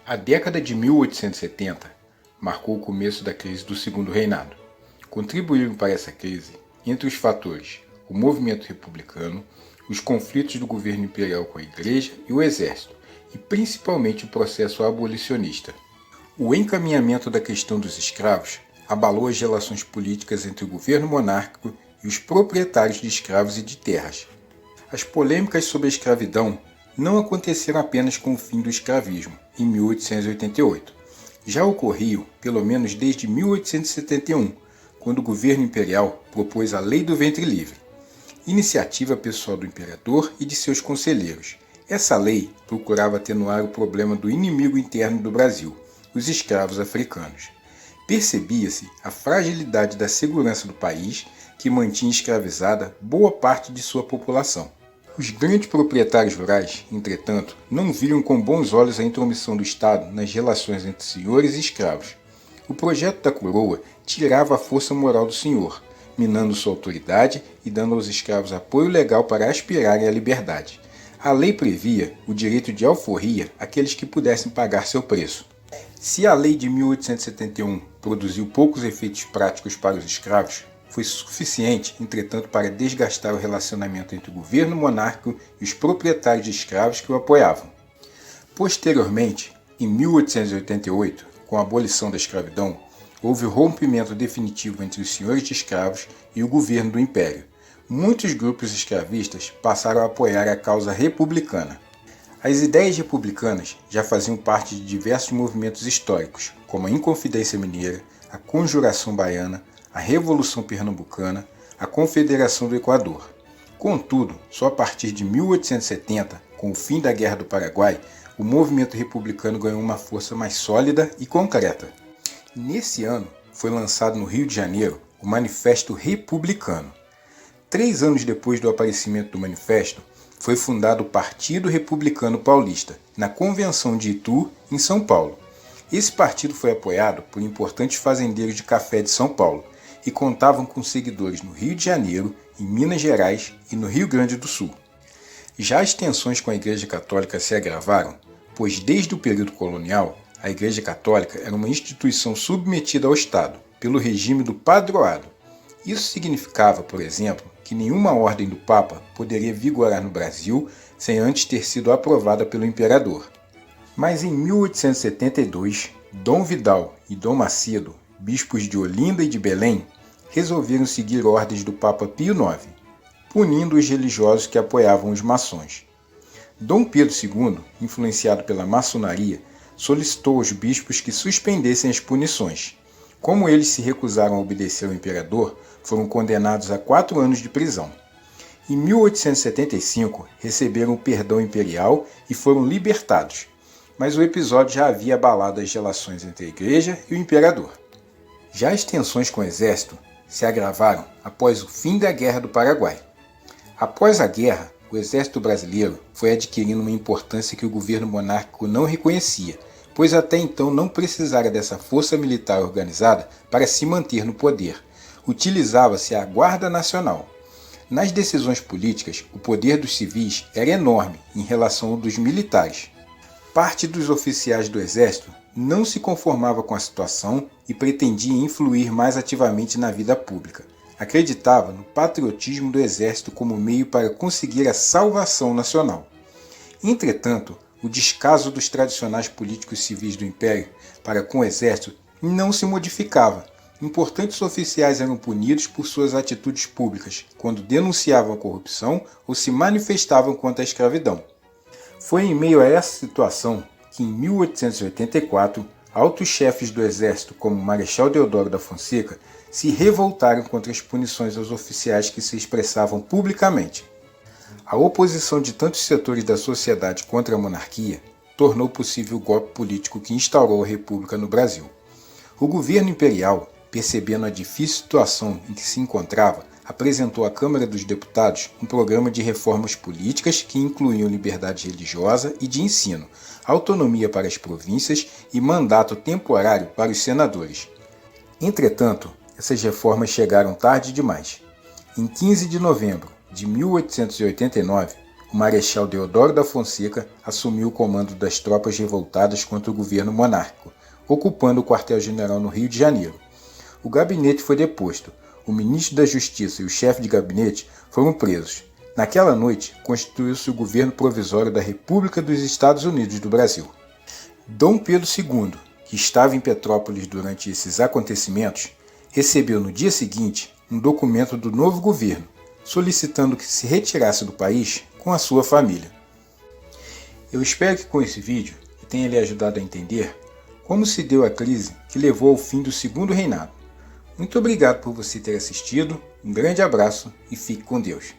A década de 1870 marcou o começo da crise do Segundo Reinado. Contribuíram para essa crise, entre os fatores, o movimento republicano, os conflitos do governo imperial com a Igreja e o Exército, e principalmente o processo abolicionista. O encaminhamento da questão dos escravos abalou as relações políticas entre o governo monárquico e os proprietários de escravos e de terras. As polêmicas sobre a escravidão não aconteceram apenas com o fim do escravismo, em 1888. Já ocorriam, pelo menos desde 1871, quando o governo imperial propôs a Lei do Ventre Livre, iniciativa pessoal do imperador e de seus conselheiros. Essa lei procurava atenuar o problema do inimigo interno do Brasil, os escravos africanos. Percebia-se a fragilidade da segurança do país, que mantinha escravizada boa parte de sua população. Os grandes proprietários rurais, entretanto, não viam com bons olhos a intromissão do Estado nas relações entre senhores e escravos. O projeto da coroa tirava a força moral do senhor, minando sua autoridade e dando aos escravos apoio legal para aspirarem à liberdade. A lei previa o direito de alforria àqueles que pudessem pagar seu preço. Se a lei de 1871 produziu poucos efeitos práticos para os escravos, foi suficiente, entretanto, para desgastar o relacionamento entre o governo monárquico e os proprietários de escravos que o apoiavam. Posteriormente, em 1888, com a abolição da escravidão, houve o rompimento definitivo entre os senhores de escravos e o governo do Império. Muitos grupos escravistas passaram a apoiar a causa republicana. As ideias republicanas já faziam parte de diversos movimentos históricos, como a Inconfidência Mineira, a Conjuração Baiana, a Revolução Pernambucana, a Confederação do Equador. Contudo, só a partir de 1870, com o fim da Guerra do Paraguai, o movimento republicano ganhou uma força mais sólida e concreta. Nesse ano, foi lançado no Rio de Janeiro o Manifesto Republicano. 3 anos depois do aparecimento do manifesto, foi fundado o Partido Republicano Paulista, na Convenção de Itu, em São Paulo. Esse partido foi apoiado por importantes fazendeiros de café de São Paulo e contavam com seguidores no Rio de Janeiro, em Minas Gerais e no Rio Grande do Sul. Já as tensões com a Igreja Católica se agravaram, pois desde o período colonial, a Igreja Católica era uma instituição submetida ao Estado, pelo regime do padroado. Isso significava, por exemplo, que nenhuma ordem do Papa poderia vigorar no Brasil sem antes ter sido aprovada pelo imperador. Mas em 1872, Dom Vidal e Dom Macedo, bispos de Olinda e de Belém, resolveram seguir ordens do Papa Pio IX, punindo os religiosos que apoiavam os maçons. Dom Pedro II, influenciado pela maçonaria, solicitou aos bispos que suspendessem as punições. Como eles se recusaram a obedecer ao imperador, foram condenados a 4 anos de prisão. Em 1875, receberam o perdão imperial e foram libertados, mas o episódio já havia abalado as relações entre a Igreja e o imperador. Já as tensões com o exército se agravaram após o fim da Guerra do Paraguai. Após a guerra, o exército brasileiro foi adquirindo uma importância que o governo monárquico não reconhecia, pois até então não precisara dessa força militar organizada para se manter no poder. Utilizava-se a Guarda Nacional. Nas decisões políticas, o poder dos civis era enorme em relação ao dos militares. Parte dos oficiais do exército não se conformava com a situação e pretendia influir mais ativamente na vida pública. Acreditava no patriotismo do exército como meio para conseguir a salvação nacional. Entretanto, o descaso dos tradicionais políticos civis do Império para com o exército não se modificava. Importantes oficiais eram punidos por suas atitudes públicas, quando denunciavam a corrupção ou se manifestavam contra a escravidão. Foi em meio a essa situação que, em 1884, altos chefes do exército, como Marechal Deodoro da Fonseca, se revoltaram contra as punições aos oficiais que se expressavam publicamente. A oposição de tantos setores da sociedade contra a monarquia tornou possível o golpe político que instaurou a República no Brasil. O governo imperial, percebendo a difícil situação em que se encontrava, apresentou à Câmara dos Deputados um programa de reformas políticas que incluíam liberdade religiosa e de ensino, autonomia para as províncias e mandato temporário para os senadores. Entretanto, essas reformas chegaram tarde demais. Em 15 de novembro de 1889, o Marechal Deodoro da Fonseca assumiu o comando das tropas revoltadas contra o governo monárquico, ocupando o quartel-general no Rio de Janeiro. O gabinete foi deposto, o ministro da Justiça e o chefe de gabinete foram presos. Naquela noite, constituiu-se o governo provisório da República dos Estados Unidos do Brasil. Dom Pedro II, que estava em Petrópolis durante esses acontecimentos, recebeu no dia seguinte um documento do novo governo, solicitando que se retirasse do país com a sua família. Eu espero que com esse vídeo eu tenha lhe ajudado a entender como se deu a crise que levou ao fim do segundo reinado. Muito obrigado por você ter assistido, um grande abraço e fique com Deus.